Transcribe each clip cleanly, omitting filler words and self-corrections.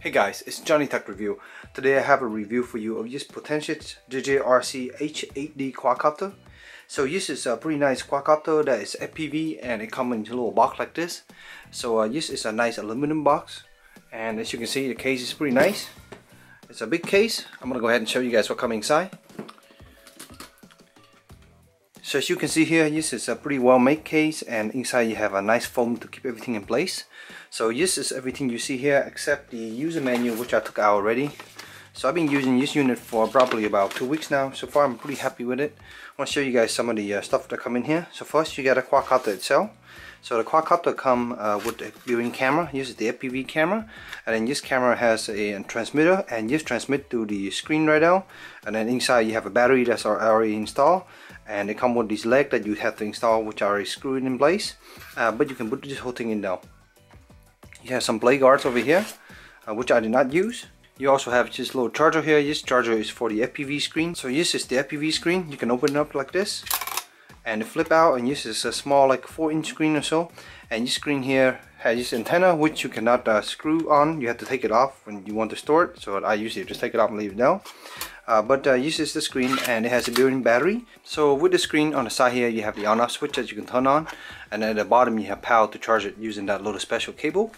Hey guys, it's JohnyTechReview. Today I have a review for you of this Potensic JJRC H8D quadcopter. So this is a pretty nice quadcopter that is FPV and it comes in a little box like this. So this is a nice aluminum box, and as you can see the case is pretty nice. It's a big case. I'm gonna go ahead and show you guys what comes inside. So as you can see here, this is a pretty well made case, and inside you have a nice foam to keep everything in place. So this is everything you see here except the user manual, which I took out already. So I've been using this unit for probably about 2 weeks now. So far I'm pretty happy with it. I want to show you guys some of the stuff that come in here. So first you get a quadcopter itself. So the quadcopter comes with a built-in camera. This is the FPV camera, and then this camera has a transmitter, and this transmits to the screen right now. And then inside you have a battery that's already installed, and it comes with this leg that you have to install, which are already screwed in place. But you can put this whole thing in now. You have some blade guards over here, which I did not use. You also have this little charger here. This charger is for the FPV screen. So this is the FPV screen. You can open it up like this and flip out, and this is a small, like 4-inch screen or so. And this screen here has this antenna, which you cannot screw on. You have to take it off when you want to store it. So I usually just take it off and leave it down. But this is the screen, and it has a built-in battery. So with the screen on the side here, you have the on-off switch that you can turn on, and then at the bottom you have power to charge it using that little special cable.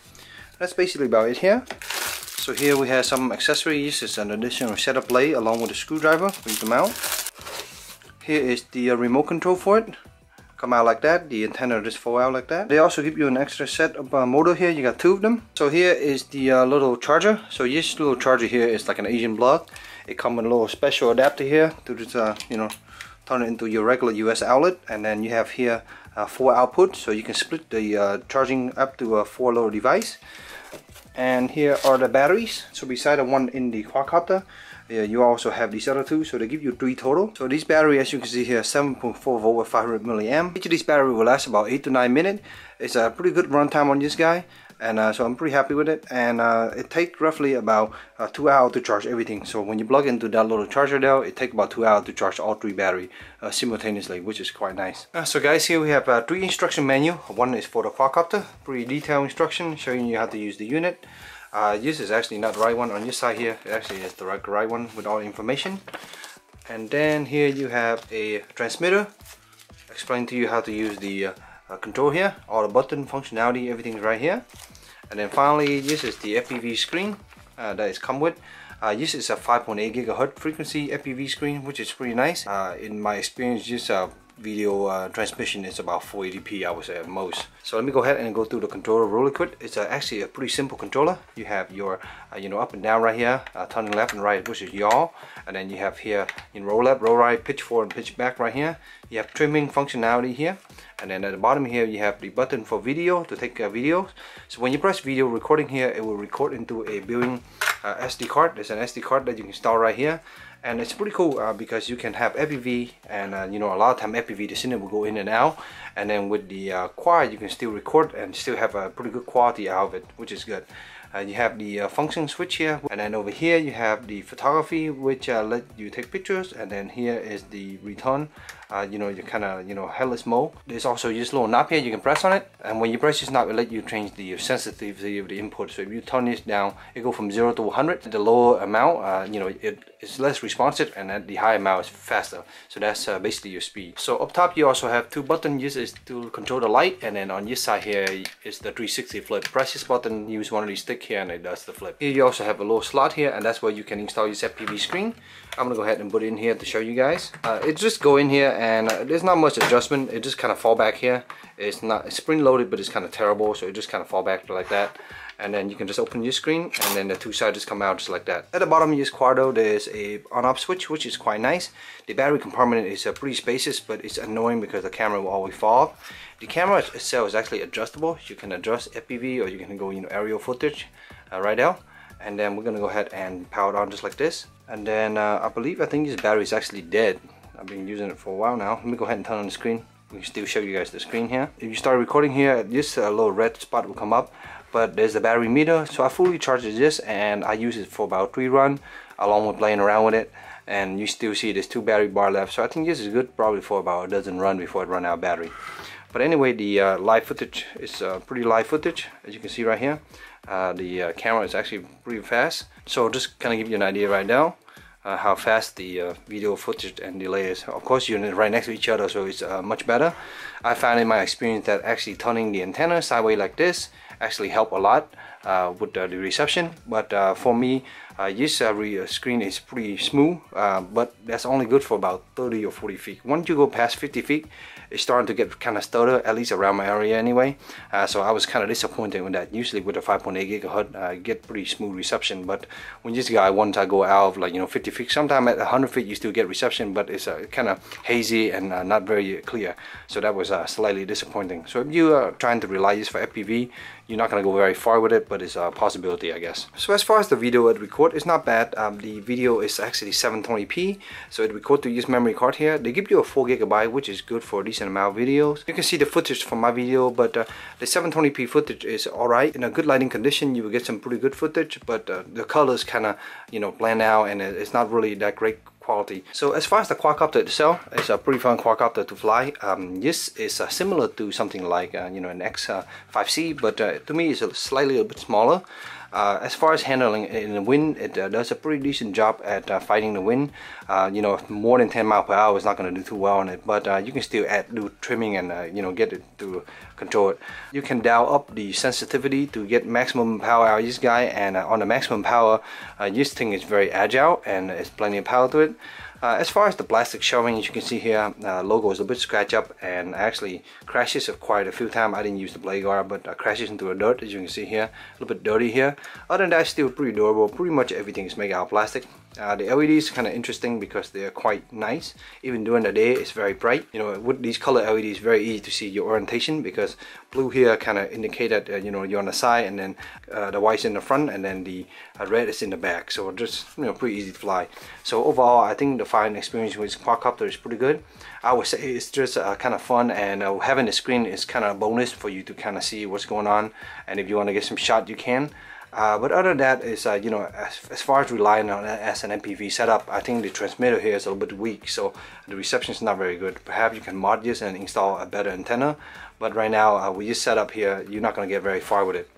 That's basically about it here. So here we have some accessories. This is an additional setup blade along with a screwdriver for you to mount. Here is the remote control for it. Come out like that. The antenna just fall out like that. They also give you an extra set of motor here. You got 2 of them. So here is the little charger. So this little charger here is like an Asian plug. It comes with a little special adapter here to just turn it into your regular US outlet. And then you have here 4 outputs, so you can split the charging up to a 4 little device. And here are the batteries. So beside the one in the quadcopter, you also have these other 2, so they give you 3 total. So this battery, as you can see here, 7.4 volt with 500 milliamp. Each of these batteries will last about 8 to 9 minutes. It's a pretty good runtime on this guy, and so I'm pretty happy with it. And it takes roughly about 2 hours to charge everything. So when you plug into that little charger there, it takes about 2 hours to charge all 3 batteries simultaneously, which is quite nice. So guys, here we have 3 instruction manual. One is for the quadcopter, pretty detailed instruction showing you how to use the unit. This is actually not the right one on this side here. It actually is the right one with all the information. And then here you have a transmitter, explain to you how to use the control here, all the button functionality, everything is right here. And then finally, this is the FPV screen that is come with. This is a 5.8 GHz frequency FPV screen, which is pretty nice. In my experience, this video transmission is about 480p, I would say at most. So let me go ahead and go through the controller really quick. It's actually a pretty simple controller. You have your up and down right here, turning left and right, which is yaw, and then you have here in roll left, roll right, pitch forward, and pitch back right here. You have trimming functionality here, and then at the bottom here you have the button for video to take videos. So when you press video recording here, it will record into a built-in SD card. There's an SD card that you can install right here. And it's pretty cool because you can have FPV, and a lot of time FPV, the signal will go in and out, and then with the quad you can still record and still have a pretty good quality out of it, which is good. You have the function switch here, and then over here you have the photography, which let you take pictures, and then here is the return. You're kind of headless mode. There's also this little knob here, you can press on it, and when you press this knob, it let you change the sensitivity of the input. So if you turn this down, it goes from 0 to 100. The lower amount, it's less responsive, and at the high amount is faster. So that's basically your speed. So up top you also have 2 buttons. This is to control the light, and then on this side here is the 360 flip. Press this button, use one of these sticks here, and it does the flip. Here you also have a little slot here, and that's where you can install your FPV screen. I'm gonna go ahead and put it in here to show you guys. It just go in here, and there's not much adjustment. It just kind of fall back here. It's spring loaded, but it's kind of terrible, so it just kind of fall back like that. And then you can just open your screen, and then the 2 sides just come out just like that. At the bottom of this quad, there's a on-off switch, which is quite nice. The battery compartment is pretty spacious, but it's annoying because the camera will always fall off. The camera itself is actually adjustable. You can adjust FPV, or you can go aerial footage right now. And then we're gonna go ahead and power it on just like this. And then I think this battery is actually dead. I've been using it for a while now. Let me go ahead and turn on the screen. We can still show you guys the screen here. If you start recording here, this little red spot will come up, but there's the battery meter. So I fully charged this, and I use it for about 3 runs along with playing around with it. And you still see there's 2 battery bar left. So I think this is good probably for about a dozen runs before it runs out of battery. But anyway, the live footage is pretty live footage, as you can see right here. The camera is actually pretty fast, so just kind of give you an idea right now how fast the video footage and delay is. Of course, you're right next to each other, so it's much better. I found in my experience that actually turning the antenna sideways like this actually help a lot with the reception. But for me, this screen is pretty smooth, but that's only good for about 30 or 40 feet. Once you go past 50 feet, it's starting to get kind of stutter, at least around my area anyway. So I was kind of disappointed with that. Usually with a 5.8 GHz, I get pretty smooth reception, but when this guy, once I go out of, like, you know, 50 feet, sometimes at 100 feet you still get reception, but it's kind of hazy and not very clear. So that was slightly disappointing. So if you are trying to rely this for FPV, you're not going to go very far with it, but it's a possibility, I guess. So as far as the video it record, it's not bad. The video is actually 720p, so it record to use memory card here. They give you a 4 GB, which is good for a decent amount of videos. You can see the footage from my video, but the 720p footage is alright. In a good lighting condition, you will get some pretty good footage, but the colors kind of, you know, blend out, and it's not really that great quality. So as far as the quadcopter itself, it's a pretty fun quadcopter to fly. This is similar to something like you know, an X5C, but to me it's slightly a bit smaller. As far as handling in the wind, it does a pretty decent job at fighting the wind. You know, more than 10 miles per hour is not going to do too well on it, but you can still do trimming and you know, get it to control it. You can dial up the sensitivity to get maximum power out of this guy, and on the maximum power, this thing is very agile and there's plenty of power to it. As far as the plastic shelving, as you can see here, logo is a bit scratched up and actually crashes quite a few times. I didn't use the blade guard, but crashes into the dirt, as you can see here. A little bit dirty here. Other than that, it's still pretty durable. Pretty much everything is made out of plastic. The LEDs are kind of interesting because they're quite nice. Even during the day, it's very bright. You know, with these color LEDs, it's very easy to see your orientation, because blue here kind of indicate that you know, you're on the side, and then the white's in the front, and then the red is in the back. So just, you know, pretty easy to fly. So overall, I think the flying experience with Quadcopter is pretty good. I would say it's just kind of fun, and having the screen is kind of a bonus for you to kind of see what's going on, and if you want to get some shot, you can. But other than that, is you know, as far as relying on it as an MPV setup, I think the transmitter here is a little bit weak, so the reception is not very good. Perhaps you can mod this and install a better antenna, but right now with this setup here, you're not going to get very far with it.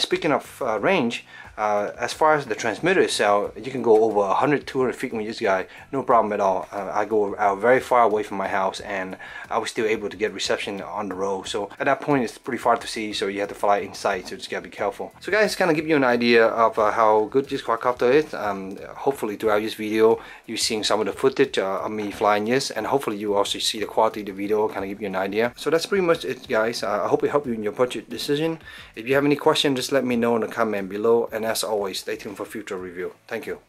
Speaking of range, as far as the transmitter itself, you can go over 100-200 feet with this guy, no problem at all. I go out very far away from my house, and I was still able to get reception on the road. So at that point, it's pretty far to see, so you have to fly inside, so just gotta be careful. So guys, kind of give you an idea of how good this quadcopter is. Hopefully throughout this video, you're seeing some of the footage of me flying this, and hopefully you also see the quality of the video, kind of give you an idea. So that's pretty much it, guys. I hope it helped you in your budget decision. If you have any questions, just let me know in the comment below, and as always, stay tuned for future review. Thank you.